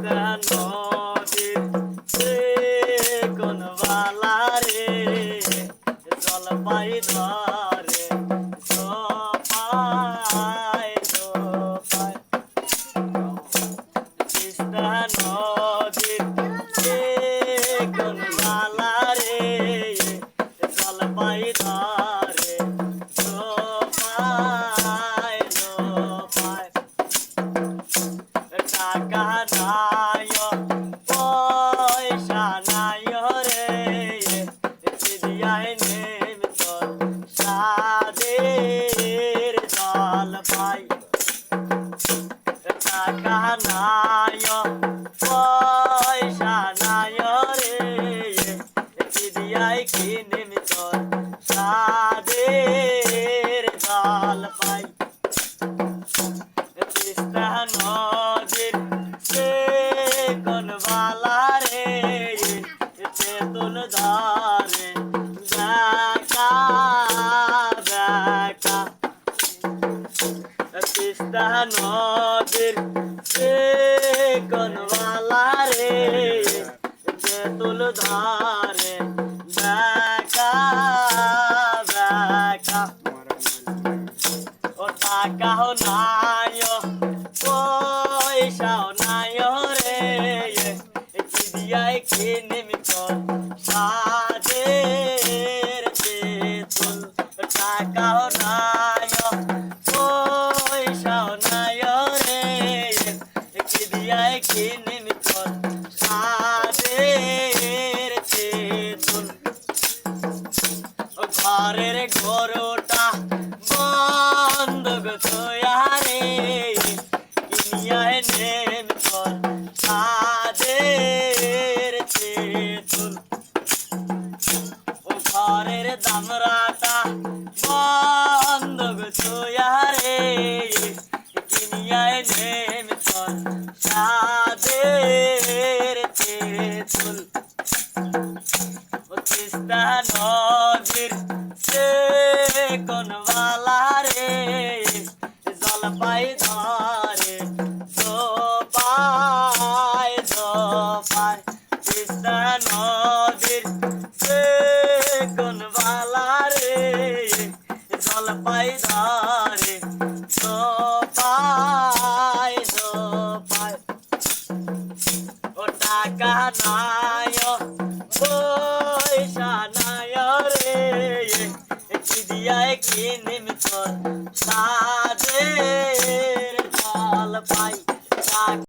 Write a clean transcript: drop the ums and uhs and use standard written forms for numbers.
নদীর কোন বালা রে জলপাই ধরে জপাই জপাই তিস্তা নদীর কোন বালা রে জলপাই ধরে জপাই জপাই টাকা নাই পয়সা নাই রে চিড়িয়ায় নেম তোর সাদের জল পাই টাকা নাই পয়সা নাই রে চিড়িয়ায় কি নেম তোর সাদের জল পাই তিস্তা নদীর কোন বালা রে তেঁতুল ধরে দেখা দেখা তিস্তা নদীর কোন বালা রে তেঁতুল ধরে দেখা দেখা ও টাকাও নাই পয়সাও নাই রে চিড়িয়ায় কিনে তোর সাদের তেঁতুল টাকাও নাই পয়সাও নাই রে চিড়িয়ায় কিনে তোর সাদের তেঁতুল ঘরের গরুটা বন্ধক তোয়ারে কিনিয়ায় নেম তোর সাদের তেঁতুল ঘরের দামরাটা বন্ধক তোয়ারে কিনিয়ায় নেম তোর সাদের তেঁতুল তিস্তা নদীর কোন বালা রে জলপাই ধরে জপাই জপাই তিস্তা নদীর কোন বালা রে জলপাই ধরে জপাই জপাই ও টাকা নাই পয়সা নাই রে চিড়িয়ায় কিনে তোর সাদের জল পাই